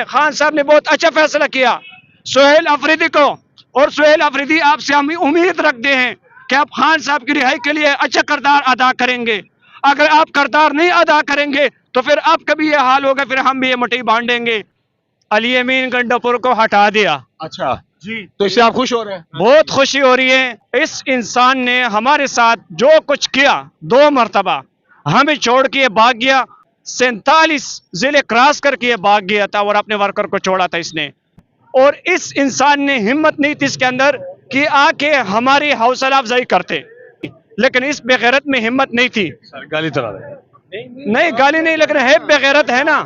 खान साहब ने बहुत अच्छा फैसला किया सुहेल अफरीदी को, और सुहेल अफरीदी आपसे हम उम्मीद रखते हैं कि आप खान साहब की रिहाई के लिए अच्छा किरदार अदा करेंगे। अगर आप किरदार नहीं अदा करेंगे तो फिर आपका भी ये हाल होगा, फिर हम भी ये मटी बांटेंगे। अली अमीन गंडापुर को हटा दिया। अच्छा जी, तो इससे आप खुश हो रहे हैं? बहुत खुशी हो रही है। इस इंसान ने हमारे साथ जो कुछ किया, 2 मरतबा हमें छोड़ के भाग गया, 47 जिले क्रॉस करके भाग गया था और अपने वर्कर को छोड़ा था इसने। और इस इंसान ने हिम्मत नहीं थी इसके अंदर कि आके हमारी हौसला अफजाई करते, लेकिन इस बेगैरत में हिम्मत नहीं थी। गाली चला रहे हैं। नहीं, गाली नहीं लग रहा है, बेगैरत है ना।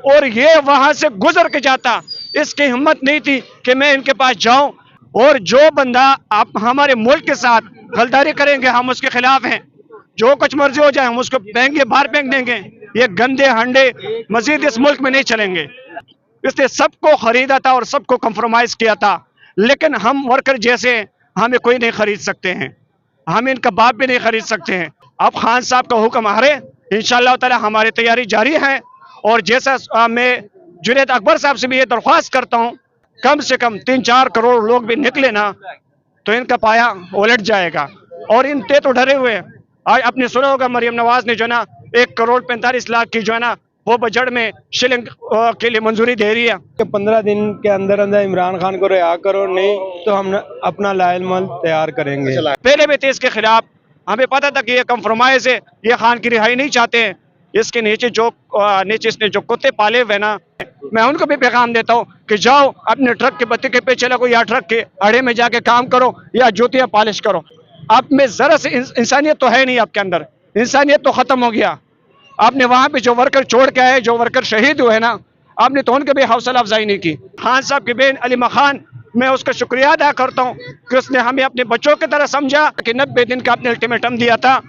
और ये वहां से गुजर के जाता, इसकी हिम्मत नहीं थी कि मैं इनके पास जाऊं। और जो बंदा आप हमारे मुल्क के साथ गलदारी करेंगे हम उसके खिलाफ हैं। जो कुछ मर्जी हो जाए हम उसको फेंकेंगे, बाहर फेंक देंगे। ये गंदे हंडे मजीद इस मुल्क में नहीं चलेंगे। इसने सबको खरीदा था और सबको कंप्रोमाइज किया था, लेकिन हम वर्कर जैसे हमें कोई नहीं खरीद सकते हैं, हम इनका बाप भी नहीं खरीद सकते हैं। अब खान साहब का हुक्म आ रहे, इंशाअल्लाह ताला हमारी तैयारी जारी है। और जैसा मैं जुनैद अकबर साहब से भी ये दरख्वास्त करता हूँ, कम से कम 3-4 करोड़ लोग भी निकले ना तो इनका पाया उलट जाएगा। और इन ते तो डरे हुए। आज आपने सुना होगा मरियम नवाज ने जो है ना 1,45,00,000 की जो है ना वो बजट में शिलिंग के लिए मंजूरी दे रही है। 15 दिन के अंदर अंदर इमरान खान को रिहा करो, नहीं तो हम अपना लाइलमल तैयार करेंगे। पहले भी थे इसके खिलाफ, हमें पता था कि ये कंप्रोमाइज है, ये खान की रिहाई नहीं चाहते हैं। इसके नीचे इसने जो कुत्ते पाले हुए ना, मैं उनको भी पैगाम देता हूँ कि जाओ अपने ट्रक के बत्ती के पीछे लगो या ट्रक के अड़े में जाके काम करो या जूतियां पॉलिश करो। आप में जरा से इंसानियत तो है नहीं, आपके अंदर इंसानियत तो खत्म हो गया। आपने वहां पे जो वर्कर छोड़ के आए, जो वर्कर शहीद हुए ना, आपने तो उनके भी हौसला अफजाई नहीं की। खान साहब की बहन अलीमा खान, मैं उसका शुक्रिया अदा करता हूँ कि उसने हमें अपने बच्चों की तरह समझा कि 90 दिन का आपने अल्टीमेटम दिया था।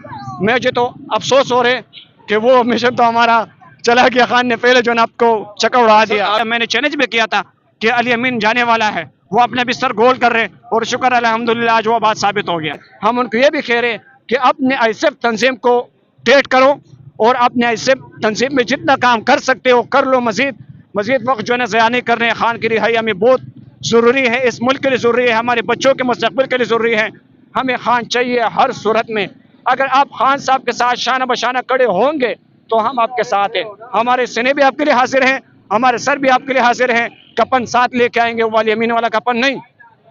मुझे तो अफसोस हो रहे कि वो मिशन तो हमारा चला गया, खान ने पहले जो है आपको चक्कर उड़ा दिया। मैंने चैलेंज भी किया था कि अली अमीन जाने वाला है, वो अपने बिस्तर गोल कर रहे और शुक्र अल्हम्दुलिल्लाह आज वो बात साबित हो गया। हम उनको ये भी कह रहे कि अपने आईएसएफ तंजीम को डेट करो और अपने आईएसएफ तंजीम में जितना काम कर सकते हो कर लो। मजीद वक्त जो है ना ज़या नहीं कर रहे हैं। खान की रिहाई हमें बहुत ज़रूरी है, इस मुल्क के लिए ज़रूरी है, हमारे बच्चों के मुस्तकबिल के लिए ज़रूरी है। हमें खान चाहिए हर सूरत में। अगर आप खान साहब के साथ शाना बशाना खड़े होंगे तो हम आपके साथ हैं। हमारे सीने भी आपके लिए हाजिर हैं, हमारे सर भी आपके लिए हाजिर हैं। कपन साथ लेके आएंगे, वो अली अमीन वाला कपन नहीं,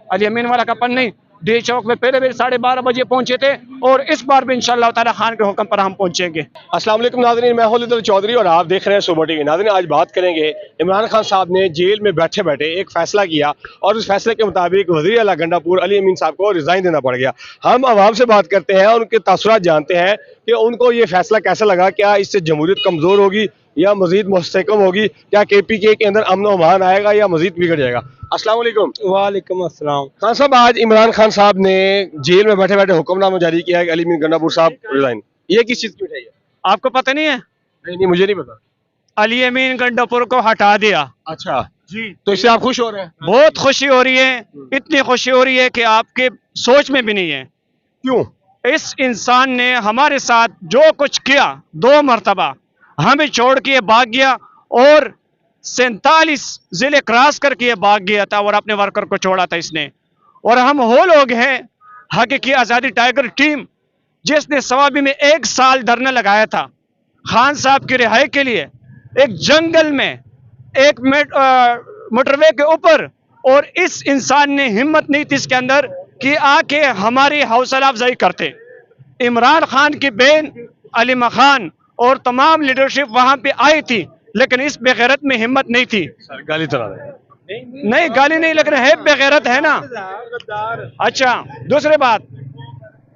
अली अमीन वाला कपन नहीं। डी चौक में पहले भी 12:30 बजे पहुंचे थे और इस बार भी इंशाअल्लाह ताला खान के हुक्म पर हम पहुंचेंगे। अस्सलाम वालेकुम नाज़रीन, मैं हूं चौधरी और आप देख रहे हैं सुपर टीवी। नाज़रीन, आज बात करेंगे इमरान खान साहब ने जेल में बैठे बैठे एक फैसला किया और उस फैसले के मुताबिक वज़ीर आला गंडापुर अली अमीन साहब को रिजाइन देना पड़ गया। हम आवाम से बात करते हैं और उनके तासुरात जानते हैं कि उनको ये फैसला कैसा लगा। क्या इससे जमहूरियत कमज़ोर होगी या मजीद मुस्तहकम होगी? क्या KPK के अंदर अमन व अमान आएगा या मजीद बिगड़ जाएगा? अस्सलाम वालेकुम। वालेकुम अस्सलाम। खान साहब, आज इमरान खान साहब ने जेल में बैठे बैठे हुक्मनामा जारी किया है कि अली अमीन गंडापुर साहब रिजाइन। ये किस चीज की मिठाई है? आपको पता नहीं है? नहीं, मुझे नहीं पता। अली अमीन गंडापुर को हटा दिया। अच्छा जी, तो इससे आप खुश हो रहे हैं? बहुत खुशी हो रही है, इतनी खुशी हो रही है कि आपके सोच में भी नहीं है। क्यों? इस इंसान ने हमारे साथ जो कुछ किया, 2 मरतबा हमें छोड़ के भाग गया और 47 जिले क्रॉस करके भाग गया था और अपने वर्कर को छोड़ा था इसने। और हम वो लोग हैं हकीकी आज़ादी टाइगर टीम जिसने सवाबी में 1 साल धरना लगाया था खान साहब की रिहाई के लिए, एक जंगल में, एक मोटरवे के ऊपर। और इस इंसान ने हिम्मत नहीं थी इसके अंदर कि आके हमारी हौसला अफजाई करते। इमरान खान की बहन अलीमा खान और तमाम लीडरशिप वहां पे आई थी, लेकिन इस बेगैरत में हिम्मत नहीं थी। गाली चला रहे हैं। नहीं, गाली नहीं लग रहा है, बेगैरत है ना। अच्छा, दूसरी बात,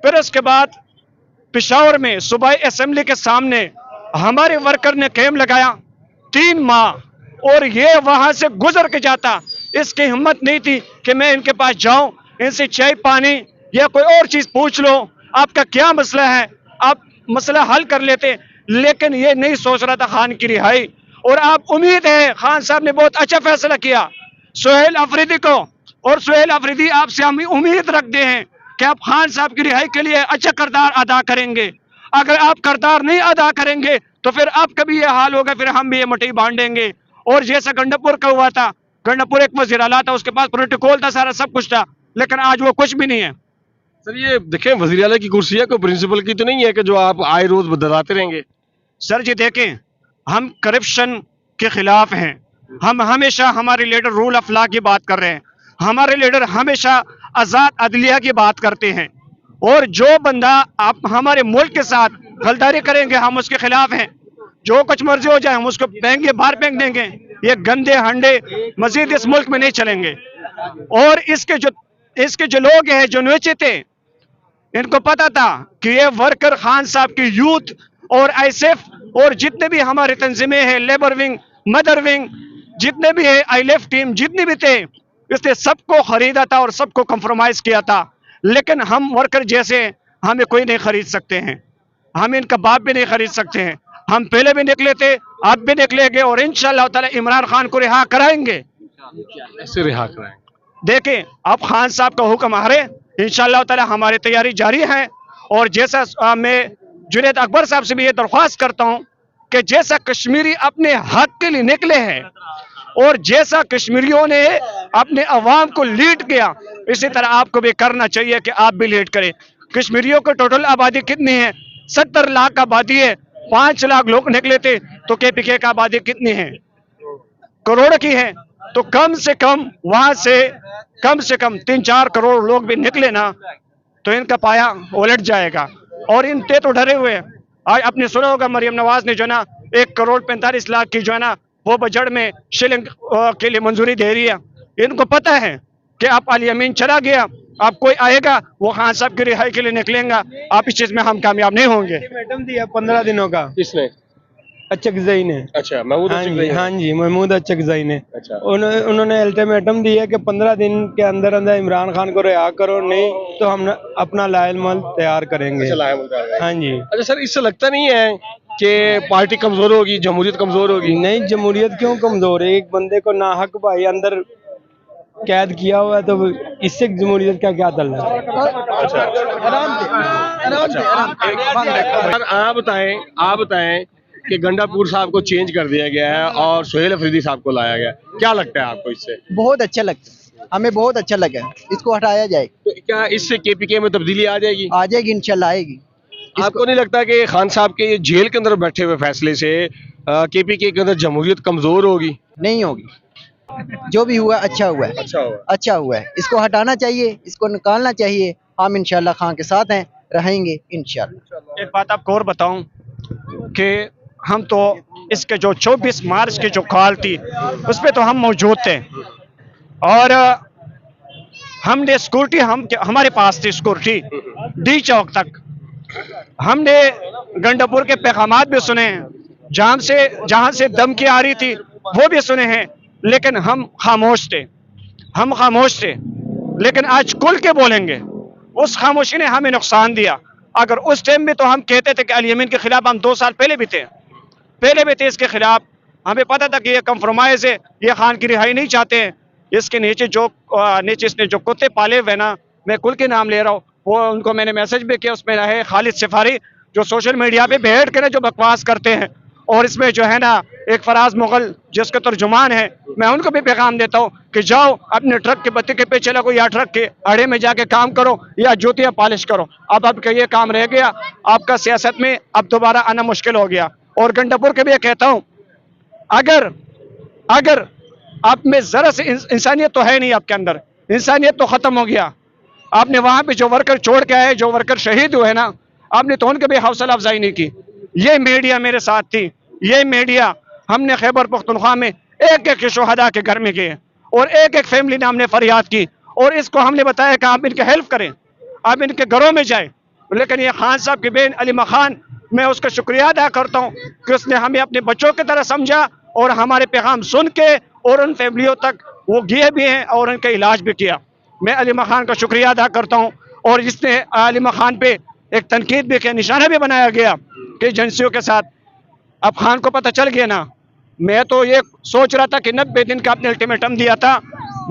फिर उसके बाद पेशावर में सूबाई असेंबली के सामने हमारे वर्कर ने कैंप लगाया 3 माह और ये वहां से गुजर के जाता। इसकी हिम्मत नहीं थी कि मैं इनके पास जाऊं, इनसे चाय पानी या कोई और चीज पूछ लो, आपका क्या मसला है, आप मसला हल कर लेते। लेकिन ये नहीं सोच रहा था खान की रिहाई। और आप उम्मीद है खान साहब ने बहुत अच्छा फैसला किया सुहेल अफरीदी को, और सुहेल अफरीदी आपसे हम उम्मीद रखते हैं कि आप खान साहब की रिहाई के लिए अच्छा किरदार अदा करेंगे। अगर आप किरदार नहीं अदा करेंगे तो फिर आपका भी ये हाल होगा, फिर हम भी ये मटी बांटेंगे। और जैसा गंडापुर का हुआ था, गंडापुर एक वजीर आला था, उसके पास प्रोटोकॉल था, सारा सब कुछ था, लेकिन आज वो कुछ भी नहीं है। सर ये देखें वजीर आला की कुर्सी है, कोई प्रिंसिपल की तो नहीं है कि जो आप आए रोज बदलाते रहेंगे। सर जी देखें, हम करप्शन के खिलाफ हैं। हम हमेशा हमारे लीडर रूल ऑफ लॉ की बात कर रहे हैं, हमारे लीडर हमेशा आज़ाद अदलिया की बात करते हैं, और जो बंदा आप हमारे मुल्क के साथ गलदारी करेंगे हम उसके खिलाफ हैं। जो कुछ मर्जी हो जाए हम उसको फेंकेंगे, बाहर फेंक देंगे। ये गंदे हंडे मजीद इस मुल्क में नहीं चलेंगे। और इसके जो लोग हैं, जो नीचे थे, इनको पता था कि ये वर्कर खान साहब की यूथ और आईएसएफ और जितने भी हमारे तंजीमें हैं, लेबर विंग, मदर विंग, जितने भी है, आईएलएफ टीम, जितने भी थे, इसने सबको खरीदा था और सबको कंप्रोमाइज किया था। लेकिन हम वर्कर जैसे हमें कोई नहीं खरीद सकते हैं, हम इनका बाप भी नहीं खरीद सकते हैं। हम पहले भी निकले थे, अब भी निकलेंगे, और इंशाअल्लाह ताला इमरान खान को रिहा कराएंगे। कैसे रिहा कराएंगे? देखें, अब खान साहब का हुक्म आ रहे, इंशाअल्लाह ताला हमारी तैयारी जारी है। और जैसा मैं जुनैद अकबर साहब से भी ये दरख्वास्त करता हूं कि जैसा कश्मीरी अपने हक के लिए निकले हैं और जैसा कश्मीरियों ने अपने अवाम को लीड किया, इसी तरह आपको भी करना चाहिए कि आप भी लीड करें। कश्मीरियों की टोटल आबादी कितनी है? 70 लाख आबादी है, 5 लाख लोग निकले थे, तो केपीके का आबादी कितनी है? करोड़ की है। तो कम से कम वहां से कम 3-4 करोड़ लोग भी निकले ना, तो इनका पाया उलट जाएगा। और इनते तो डरे हुए हैं। आज आपने सुना होगा मरियम नवाज ने जो ना 1,45,00,000 की जो है ना वो बजट में शिलिंग के लिए मंजूरी दे रही है। इनको पता है कि आप अली अमीन चला गया, आप कोई आएगा वो खान साहब की रिहाई के लिए निकलेगा, आप इस चीज में हम कामयाब नहीं होंगे। अल्टीमेटम दिया 15 दिनों का। किसने? अचकजई ने। अच्छा, महमूद अचकजई ने। हाँ जी, महमूद अचकजई ने। अच्छा। उन्होंने अल्टीमेटम दिया कि 15 दिन के अंदर अंदर इमरान खान को रिहा करो, नहीं तो हम अपना लायल मल तैयार करेंगे। अच्छा, लायल मल तैयार करेंगे। हाँ जी। अच्छा सर, इससे लगता नहीं है कि पार्टी कमजोर होगी, जमहूरियत कमजोर होगी? नहीं, जमहूरियत क्यों कमजोर है? एक बंदे को नाहक भाई अंदर कैद किया हुआ है, तो इससे जमहूरियत का क्या तल्ला है? आप बताएं कि गंडापुर साहब को चेंज कर दिया गया है और सुहेल अफरीदी साहब को लाया गया, क्या लगता है आपको इससे? बहुत अच्छा लगता है, हमें बहुत अच्छा लगा। इसको हटाया जाए तो क्या इससे केपीके में तब्दीली आ जाएगी? आ जाएगी, इंशाल्लाह आएगी। आपको नहीं लगता कि खान साहब के ये जेल के अंदर बैठे हुए फैसले से केपीके के अंदर जमहूरियत कमजोर होगी? नहीं होगी, जो भी हुआ अच्छा हुआ है। अच्छा हुआ है, इसको हटाना चाहिए, इसको निकालना चाहिए। हम इंशाल्लाह खान के साथ हैं, रहेंगे इंशाल्लाह। एक बात आपको और बताऊं कि हम तो इसके जो 24 मार्च की जो कॉल थी उस पर तो हम मौजूद थे, और हमने सिक्योरिटी हमारे पास थी सिक्योरिटी डी चौक तक। हमने गंडापुर के पैगामात भी सुने हैं, जहां से धमकी आ रही थी वो भी सुने हैं, लेकिन हम खामोश थे। लेकिन आज खुल के बोलेंगे, उस खामोशी ने हमें नुकसान दिया। अगर उस टाइम में तो हम कहते थे कि अली अमीन के खिलाफ हम 2 साल पहले भी थे इसके खिलाफ, हमें पता था कि ये कंप्रोमाइज है, ये खान की रिहाई नहीं चाहते हैं। इसके नीचे इसने जो कुत्ते पाले हुए ना, मैं कुल के नाम ले रहा हूँ, वो उनको मैंने मैसेज भी किया, उसमें है खालिद सिफारी, जो सोशल मीडिया पे बैठ के ना जो बकवास करते हैं, और इसमें जो है ना एक फराज मुगल जिसके तर्जुमान है, मैं उनको भी पैगाम देता हूँ कि जाओ अपने ट्रक के बत्ती के पीछे लगो, या ट्रक के अड़े में जाके काम करो, या जूतियाँ पॉलिश करो। अब आपका ये काम रह गया, आपका सियासत में अब दोबारा आना मुश्किल हो गया। और गंडापुर के भी कहता हूँ, अगर आप में जरा से इंसानियत तो है नहीं, आपके अंदर इंसानियत तो खत्म हो गया। आपने वहां पे जो वर्कर छोड़ के आए, जो वर्कर शहीद हुए ना, आपने तो उनके भी हौसला अफजाई नहीं की। ये मीडिया मेरे साथ थी, ये मीडिया हमने खैबर पख्तूनख्वा में एक शोहदा के घर में गए और एक फैमिली ने हमने फरियाद की, और इसको हमने बताया कि आप इनके हेल्प करें, आप इनके घरों में जाए। लेकिन ये खान साहब की बहन अलीमा खान, मैं उसका शुक्रिया अदा करता हूँ कि उसने हमें अपने बच्चों की तरह समझा और हमारे पैगाम सुन के और उन फैमिलियों तक वो गए भी हैं और उनका इलाज भी किया। मैं अलीमा खान का शुक्रिया अदा करता हूँ। और जिसने अलीमा खान पे एक तनकीद भी किया, निशाना भी बनाया गया कि एजेंसियों के साथ, अब खान को पता चल गया ना। मैं तो ये सोच रहा था कि 90 दिन का आपने अल्टीमेटम दिया था,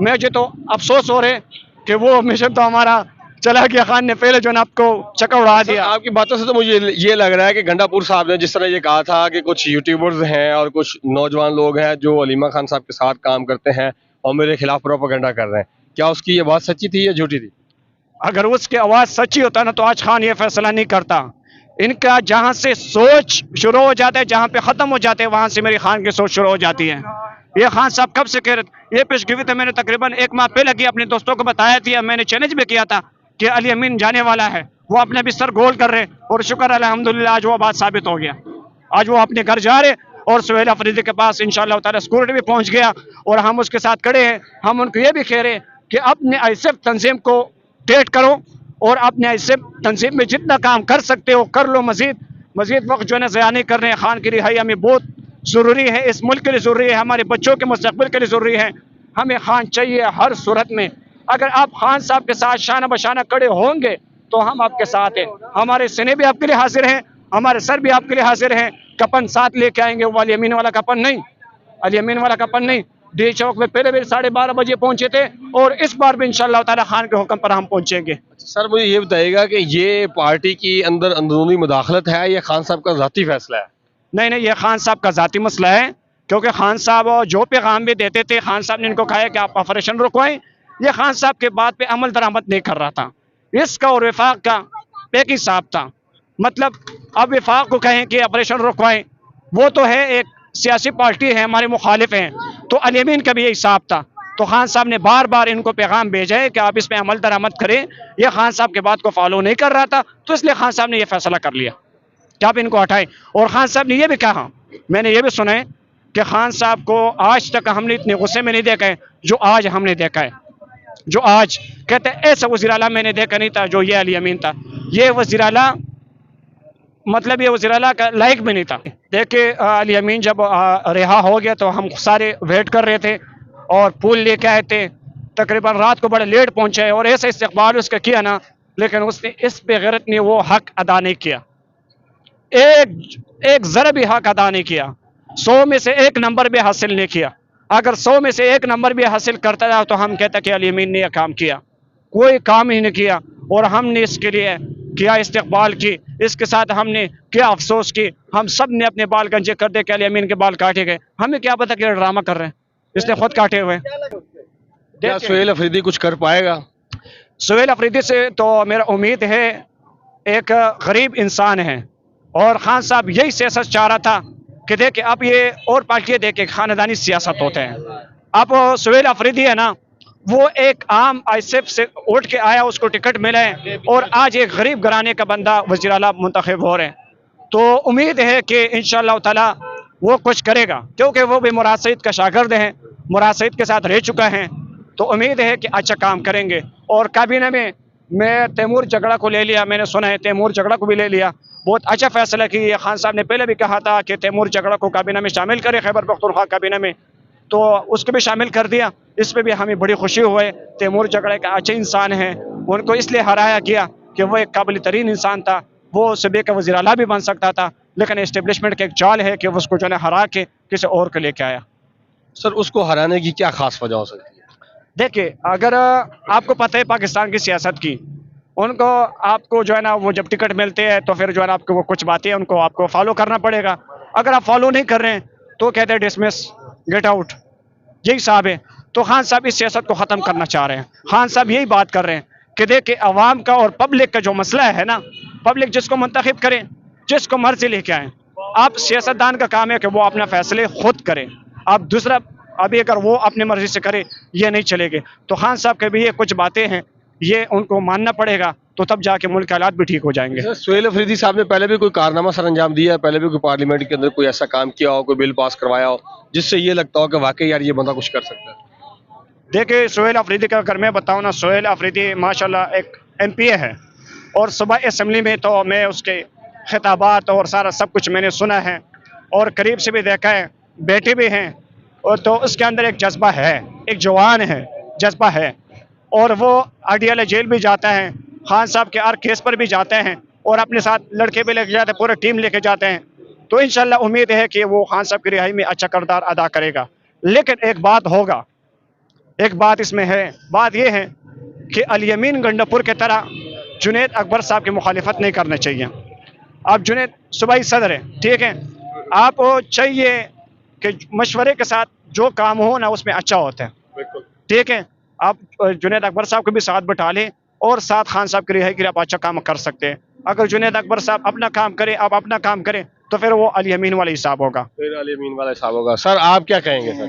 मुझे तो अफसोस हो रहे कि वो मिशन तो हमारा चला गया खान ने पहले जो है ना आपको चक्कर उड़ा सर, दिया। आपकी बातों से तो मुझे ये लग रहा है कि गंडापुर साहब ने जिस तरह ये कहा था कि कुछ यूट्यूबर्स हैं और कुछ नौजवान लोग हैं जो अलीमा खान साहब के साथ काम करते हैं और मेरे खिलाफ प्रोपेगेंडा कर रहे हैं, क्या उसकी ये बात सच्ची थी या झूठी थी? अगर उसकी आवाज़ सच्ची होता ना तो आज खान ये फैसला नहीं करता। इनका जहाँ से सोच शुरू हो जाता है, जहाँ पे ख़त्म हो जाते हैं, वहाँ से मेरी खान की सोच शुरू हो जाती है। ये खान साहब कब से कह रहे, ये पेशगोई तो मैंने तकरीबन 1 माह पहले की अपने दोस्तों को बताया थी, मैंने चैलेंज भी किया था कि अली अमीन जाने वाला है, वो अपने बिस्तर गोल कर रहे, और शुक्र अल्हम्दुलिल्लाह आज वो बात साबित हो गया। आज वो अपने घर जा रहे और सुहेल अफरीदी के पास इंशाअल्लाह ताला सिक्योरिटी भी पहुंच गया और हम उसके साथ खड़े हैं। हम उनको ये भी कह रहे हैं कि अपने ऐसे तंजीम को डेट करो और अपने ऐसे तंजीम में जितना काम कर सकते हो कर लो, मजीद वक्त जो है ना ज़या नहीं कर रहे हैं। खान की रिहाई हमें बहुत ज़रूरी है, इस मुल्क के लिए ज़रूरी है, हमारे बच्चों के मुस्तकबिल के लिए ज़रूरी है। हमें खान चाहिए हर सूरत में। अगर आप खान साहब के साथ शाना बशाना खड़े होंगे तो हम आपके साथ हैं। हमारे सीने भी आपके लिए हाजिर हैं, हमारे सर भी आपके लिए हाजिर हैं। कपन साथ लेके आएंगे, वो अली अमीन वाला कपन नहीं, अली अमीन वाला कपन नहीं। डी चौक में पहले भी 12:30 बजे पहुंचे थे और इस बार भी इंशाअल्लाह ताला खान के हुक्म पर हम पहुंचेंगे। सर मुझे ये बताइएगा कि ये पार्टी की अंदर अंदरूनी मुदाखलत है या खान साहब का ज़ाती फैसला है? नहीं, ये खान साहब का ज़ाती मसला है, क्योंकि खान साहब जो पैगाम भी देते थे, खान साहब ने इनको कहा है कि आप ऑपरेशन रुकवाएं। ये खान साहब के बात पे अमल दरामद नहीं कर रहा था। इसका और विफाक का एक ही साहब था। मतलब अब विफाक को कहें कि ऑपरेशन रुकवाएं, वो तो है एक सियासी पार्टी है, हमारे मुखालिफ हैं, तो अली अमीन का भी यही हिसाब था। तो खान साहब ने बार बार इनको पैगाम भेजा है कि आप इस पर अमल दरामद करें। यह खान साहब के बात को फॉलो नहीं कर रहा था, तो इसलिए खान साहब ने यह फैसला कर लिया कि आप इनको हटाएं। और खान साहब ने यह भी कहा, मैंने ये भी सुना है कि खान साहब को आज तक हमने इतने गुस्से में नहीं देखा है जो आज हमने देखा है। जो आज कहते हैं ऐसा वज़ीर आला मैंने देखा नहीं था जो ये अली अमीन था। ये वज़ीर आला मतलब ये वज़ीर आला का लायक भी नहीं था। देखिए अली अमीन जब रिहा हो गया तो हम सारे वेट कर रहे थे और फूल लेके आए थे। तकरीबन रात को बड़े लेट पहुंचे और ऐसा इस्तकबाल उसका किया ना, लेकिन उसने इस बेगैरत ने वो हक अदा नहीं किया, एक ज़रा भी हक अदा नहीं किया। 100 में से 1 नंबर भी हासिल नहीं किया। अगर 100 में से 1 नंबर भी हासिल करता था तो हम कहते कि अली अमीन ने यह काम किया। कोई काम ही नहीं किया और हमने इसके लिए किया इस्तकबाल की, इसके साथ हमने क्या अफसोस की। हम सब ने अपने बाल गंजे कर दे कि अली अमीन के बाल काटे गए। हमें क्या पता कि ड्रामा कर रहे हैं, इसने खुद काटे हुए। क्या सुहेल अफरीदी कुछ कर पाएगा? सुहेल अफरीदी से तो मेरा उम्मीद है, एक गरीब इंसान है और खान साहब यही सियासत चाह रहा था कि देखिए अब ये और पार्टियाँ देखे खानदानी सियासत होते हैं। अब सुहेल अफरीदी है ना, वो एक आम आईएसएफ से उठ के आया, उसको टिकट मिला है और आज एक गरीब घराने का बंदा वज़ीर आला मुंतखब हो रहे हैं। तो उम्मीद है कि इंशाअल्लाह ताला वो कुछ करेगा, क्योंकि वो भी मुराद सईद का शागिर्द हैं, मुराद सईद के साथ रह चुका है। तो उम्मीद है कि अच्छा काम करेंगे। और काबीना में मैं तैमूर जगड़ा को ले लिया, मैंने सुना है तैमूर जगड़ा को भी ले लिया। बहुत अच्छा फैसला किया। खान साहब ने पहले भी कहा था कि तैमूर जगड़ा को काबीना में शामिल करें, खैबर पख्तूनख्वा काबीना में, तो उसको भी शामिल कर दिया। इस पर भी हमें बड़ी खुशी हुई। तैमूर जगड़ा का अच्छे इंसान है, उनको इसलिए हराया गया कि वो एक काबिल तरीन इंसान था। वो सूबे का वज़ीर आला भी बन सकता था, लेकिन इस्टेब्लिशमेंट का एक चाल है कि उसको जो है हरा के किसी और को लेके आया। सर उसको हराने की क्या खास वजह हो सकती है? देखिए अगर आपको पता है पाकिस्तान की सियासत की, उनको आपको जो है ना वो जब टिकट मिलते हैं तो फिर जो है ना आपको वो कुछ बातें हैं उनको आपको फॉलो करना पड़ेगा। अगर आप फॉलो नहीं कर रहे हैं तो कहते हैं डिसमिस, गेट आउट, यही साहब है। तो खान साहब इस सियासत को ख़त्म करना चाह रहे हैं। खान साहब यही बात कर रहे हैं कि देखिए अवाम का और पब्लिक का जो मसला है ना, पब्लिक जिसको मुंतखब करें, जिसको मर्जी लेके आए। आप सियासतदान का काम है कि वो अपना फैसले खुद करें। आप दूसरा अभी अगर वो अपनी मर्जी से करे ये नहीं चलेंगे। तो खान साहब के भी ये कुछ बातें हैं, ये उनको मानना पड़ेगा, तो तब जाके मुल्क के हालात भी ठीक हो जाएंगे। सर सुहेल अफरीदी साहब ने पहले भी कोई कारनामा सर अंजाम दिया है? पहले भी कोई पार्लियामेंट के अंदर कोई ऐसा काम किया हो, कोई बिल पास करवाया हो जिससे ये लगता हो कि वाकई यार ये बंदा कुछ कर सकता है? देखिए सुहेल अफरीदी का अगर मैं बताऊँ ना, सुहेल अफरीदी माशाल्लाह एक MPA है और सुबह असम्बली में तो मैं उसके खिताबात और सारा सब कुछ मैंने सुना है और करीब से भी देखा है, बेटे भी हैं। और तो उसके अंदर एक जज्बा है, एक जवान है, जज्बा है। और वो अडियाला जेल भी जाता है, खान साहब के हर केस पर भी जाते हैं और अपने साथ लड़के भी लेके जाते हैं, पूरी टीम लेके जाते हैं। तो इंशाल्लाह उम्मीद है कि वो खान साहब की रिहाई में अच्छा किरदार अदा करेगा। लेकिन एक बात होगा, एक बात इसमें है, बात ये है कि अली अमीन गंडापुर की तरह जुनैद अकबर साहब की मुखालिफत नहीं करना चाहिए। आप जुनैद सूबाई सदर है, ठीक है, आपको चाहिए कि मशवरे के साथ जो काम हो ना उसमें अच्छा होता है, ठीक है। आप जुनैद अकबर साहब को भी साथ बैठा लें और साथ खान साहब की रिहाई के लिए आप अच्छा काम कर सकते हैं। अगर जुनैद अकबर साहब अपना काम करें, आप अपना काम करें, तो फिर वो अली अमीन वाला हिसाब होगा। फिर अली अमीन वाला हिसाब होगा। सर आप क्या कहेंगे सर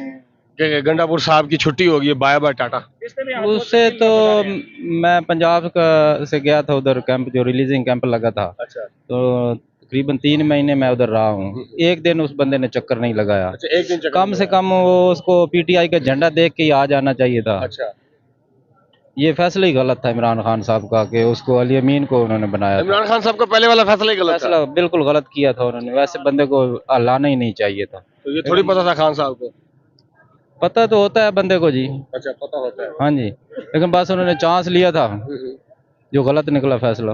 कि गंडापुर साहब की छुट्टी होगी, बाय बाय टाटा? उससे तो मैं पंजाब का से गया था उधर कैंप, जो रिलीजिंग कैंप लगा था, अच्छा तो तकरीबन 3 महीने मैं उधर रहा हूँ। एक दिन उस बंदे ने चक्कर नहीं लगाया। अच्छा, एक दिन चक्कर कम से कम वो उसको पीटीआई का झंडा देख के ही आ जाना चाहिए था। अच्छा, ये फैसला ही गलत था इमरान खान साहब का कि उसको अली अमीन को उन्होंने बनाया था। इमरान खान साहब का पहले वाला फैसला ही गलत था। फैसला बिल्कुल गलत किया था उन्होंने, वैसे बंदे को लाना ही नहीं चाहिए था। तो ये थोड़ी पता था खान साहब को? पता तो होता है बंदे को जी, अच्छा, पता होता है। हाँ जी, लेकिन बस उन्होंने चांस लिया था, जो गलत निकला फैसला।